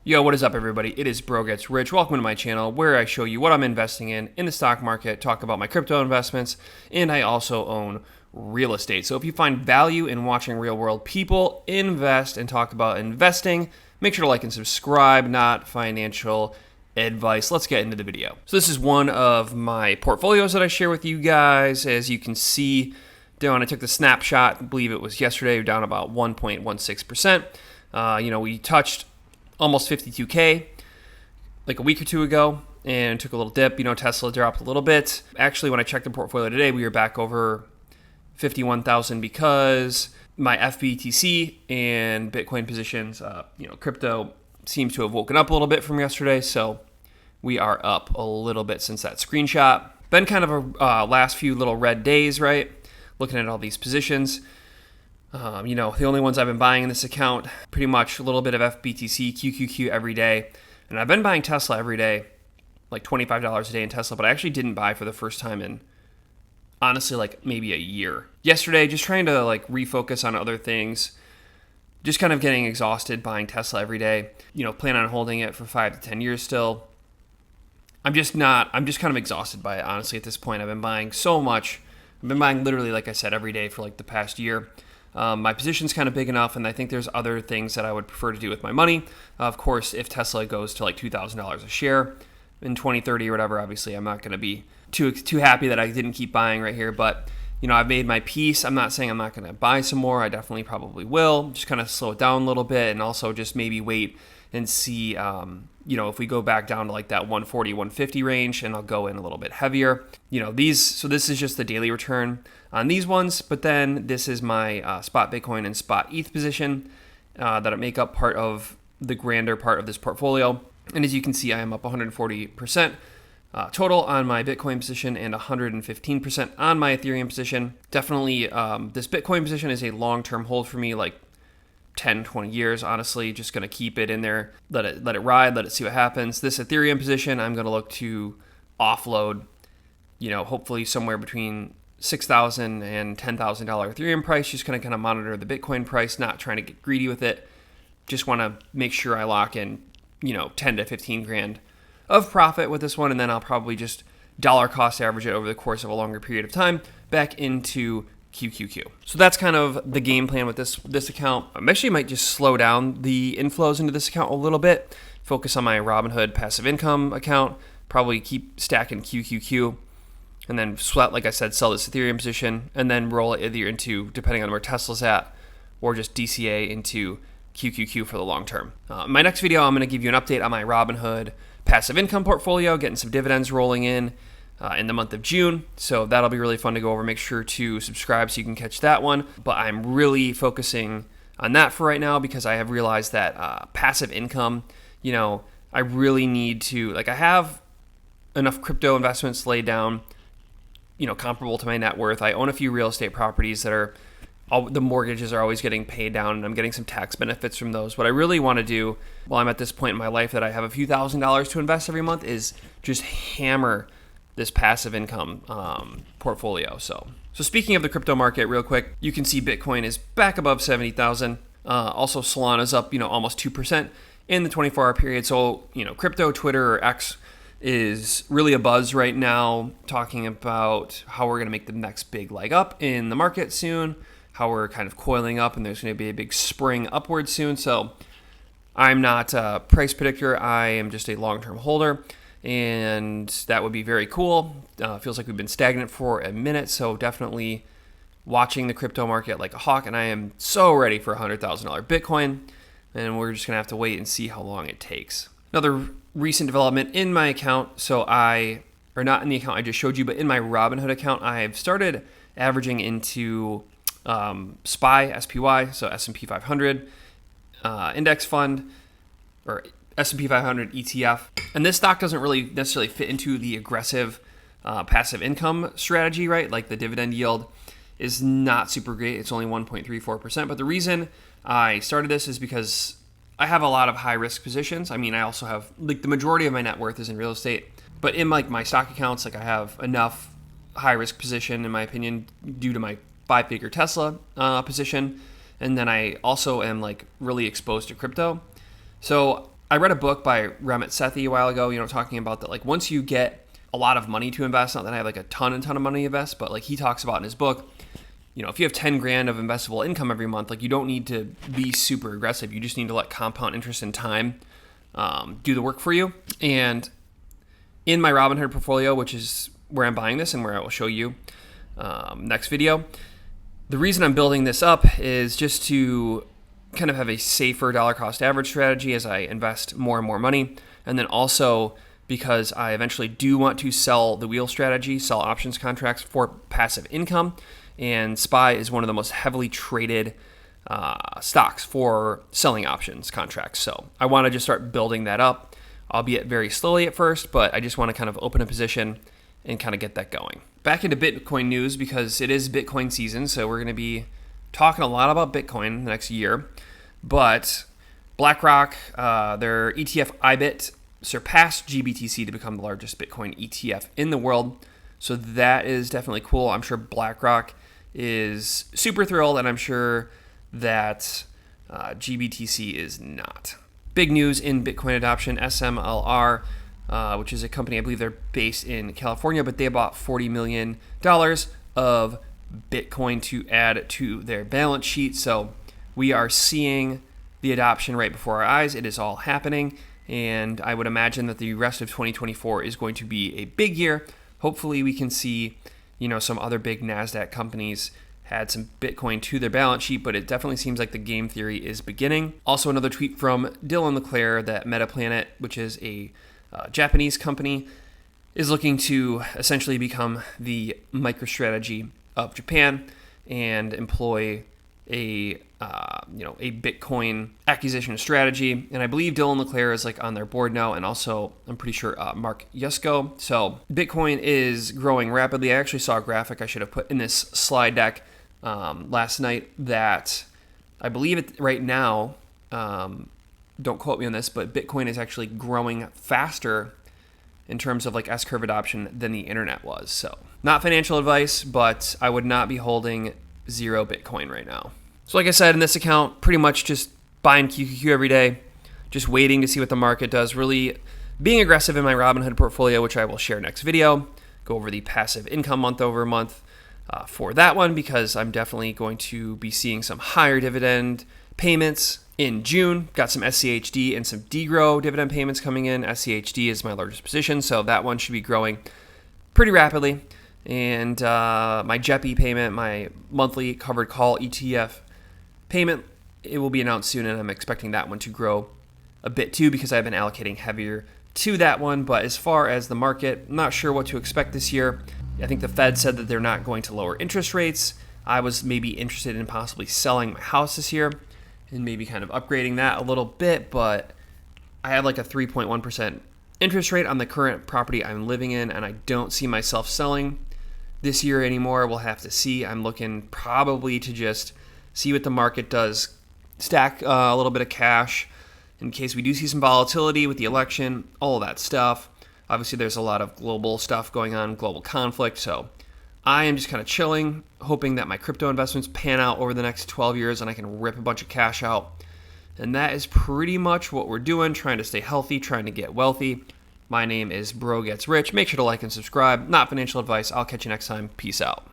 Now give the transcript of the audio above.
Yo, what is up, everybody? It is Bro Gets Rich. Welcome to my channel where I show you what I'm investing in the stock market, talk about my crypto investments, and I also own real estate. So if you find value in watching real world people invest and talk about investing, make sure to like and subscribe, not financial advice. Let's get into the video. So this is one of my portfolios that I share with you guys. As you can see down, I took the snapshot, I believe it was yesterday, down about 1.16%. We touched almost 52K like a week or two ago and took a little dip. Tesla dropped a little bit. Actually, when I checked the portfolio today, we were back over 51,000 because my FBTC and Bitcoin positions, crypto seems to have woken up a little bit from yesterday. So we are up a little bit since that screenshot. Been kind of a last few little red days, right? Looking at all these positions. The only ones I've been buying in this account, pretty much a little bit of FBTC, QQQ every day. And I've been buying Tesla every day, like $25 a day in Tesla, but I actually didn't buy for the first time in, honestly, like maybe a year. Yesterday, just trying to like refocus on other things, just kind of getting exhausted buying Tesla every day, plan on holding it for 5 to 10 years still. I'm just kind of exhausted by it, honestly, at this point. I've been buying so much. I've been buying literally, like I said, every day for like the past year. My position's kind of big enough, and I think there's other things that I would prefer to do with my money. Of course, if Tesla goes to like $2,000 a share in 2030 or whatever, obviously I'm not going to be too happy that I didn't keep buying right here. But, I've made my peace. I'm not saying I'm not going to buy some more. I definitely probably will. Just kind of slow it down a little bit and also just maybe wait and see, if we go back down to like that 140, 150 range, and I'll go in a little bit heavier. So this is just the daily return on these ones, but then this is my spot Bitcoin and spot ETH position that I make up part of the grander part of this portfolio. And as you can see, I am up 140% total on my Bitcoin position and 115% on my Ethereum position. Definitely, this Bitcoin position is a long-term hold for me, like 10, 20 years, honestly. Just going to keep it in there, let it ride, let it see what happens. This Ethereum position, I'm going to look to offload, hopefully somewhere between $6,000 and $10,000 Ethereum price. Just going to kind of monitor the Bitcoin price, not trying to get greedy with it. Just want to make sure I lock in, 10 to 15 grand of profit with this one, and then I'll probably just dollar cost average it over the course of a longer period of time back into QQQ. So that's kind of the game plan with this account. I actually might just slow down the inflows into this account a little bit, focus on my Robinhood passive income account, probably keep stacking QQQ, and then like I said, sell this Ethereum position, and then roll it either into, depending on where Tesla's at, or just DCA into QQQ for the long term. In my next video, I'm going to give you an update on my Robinhood passive income portfolio, getting some dividends rolling in the month of June. So that'll be really fun to go over. Make sure to subscribe so you can catch that one. But I'm really focusing on that for right now because I have realized that passive income, I really need to, I have enough crypto investments laid down, comparable to my net worth. I own a few real estate properties that the mortgages are always getting paid down, and I'm getting some tax benefits from those. What I really want to do while I'm at this point in my life that I have a few $1,000s to invest every month is just hammer this passive income portfolio. So speaking of the crypto market real quick, you can see Bitcoin is back above 70,000. Also Solana's up, almost 2% in the 24-hour period. So, crypto, Twitter, or X is really a buzz right now, talking about how we're going to make the next big leg up in the market soon, how we're kind of coiling up and there's going to be a big spring upward soon. So I'm not a price predictor. I am just a long-term holder, and that would be very cool. Feels like we've been stagnant for a minute, so definitely watching the crypto market like a hawk, and I am so ready for $100,000 Bitcoin, and we're just going to have to wait and see how long it takes. Another recent development in my account, or not in the account I just showed you, but in my Robinhood account, I've started averaging into SPY, so S&P 500 index fund, or S&P 500 ETF. And this stock doesn't really necessarily fit into the aggressive passive income strategy, right? Like the dividend yield is not super great. It's only 1.34%. But the reason I started this is because I have a lot of high risk positions. I mean, I also have, the majority of my net worth is in real estate. But in my stock accounts, I have enough high risk position, in my opinion, due to my 5-figure Tesla position. And then I also am really exposed to crypto. So I read a book by Ramit Sethi a while ago, talking about that, like, once you get a lot of money to invest, not that I have like a ton of money to invest, but like he talks about in his book, if you have 10 grand of investable income every month, like you don't need to be super aggressive. You just need to let compound interest and time do the work for you. And in my Robinhood portfolio, which is where I'm buying this and where I will show you next video, the reason I'm building this up is just to kind of have a safer dollar cost average strategy as I invest more and more money. And then also because I eventually do want to sell the wheel strategy, sell options contracts for passive income. And SPY is one of the most heavily traded stocks for selling options contracts. So I want to just start building that up, albeit very slowly at first, but I just want to kind of open a position and kind of get that going. Back into Bitcoin news, because it is Bitcoin season, so we're going to be talking a lot about Bitcoin the next year. But BlackRock, their ETF IBIT surpassed GBTC to become the largest Bitcoin ETF in the world. So that is definitely cool. I'm sure BlackRock is super thrilled, and I'm sure that GBTC is not. Big news in Bitcoin adoption, SMLR, which is a company, I believe they're based in California, but they bought $40 million of Bitcoin to add to their balance sheet. So we are seeing the adoption right before our eyes. It is all happening, and I would imagine that the rest of 2024 is going to be a big year. Hopefully we can see, some other big NASDAQ companies had some Bitcoin to their balance sheet, but it definitely seems like the game theory is beginning. Also, another tweet from Dylan LeClaire that Metaplanet, which is a Japanese company, is looking to essentially become the MicroStrategy of Japan and employ a Bitcoin acquisition strategy. And I believe Dylan LeClaire is like on their board now, and also I'm pretty sure Mark Yusko. So Bitcoin is growing rapidly. I actually saw a graphic I should have put in this slide deck last night that I believe it right now, don't quote me on this, but Bitcoin is actually growing faster in terms of like S-curve adoption than the internet was. So not financial advice, but I would not be holding 0 Bitcoin right now. So like I said, in this account, pretty much just buying QQQ every day, just waiting to see what the market does, really being aggressive in my Robinhood portfolio, which I will share next video, go over the passive income month over month for that one, because I'm definitely going to be seeing some higher dividend payments in June. Got some SCHD and some DGRO dividend payments coming in. SCHD is my largest position, so that one should be growing pretty rapidly. And my JEPI payment, my monthly covered call ETF payment, it will be announced soon, and I'm expecting that one to grow a bit too, because I've been allocating heavier to that one. But as far as the market, I'm not sure what to expect this year. I think the Fed said that they're not going to lower interest rates. I was maybe interested in possibly selling my house this year and maybe kind of upgrading that a little bit, but I had like a 3.1% interest rate on the current property I'm living in, and I don't see myself selling this year anymore. We'll have to see. I'm looking probably to just see what the market does, stack a little bit of cash in case we do see some volatility with the election, all of that stuff. Obviously, there's a lot of global stuff going on, global conflict, so I am just kind of chilling, hoping that my crypto investments pan out over the next 12 years and I can rip a bunch of cash out. And that is pretty much what we're doing, trying to stay healthy, trying to get wealthy. My name is Bro Gets Rich. Make sure to like and subscribe. Not financial advice. I'll catch you next time. Peace out.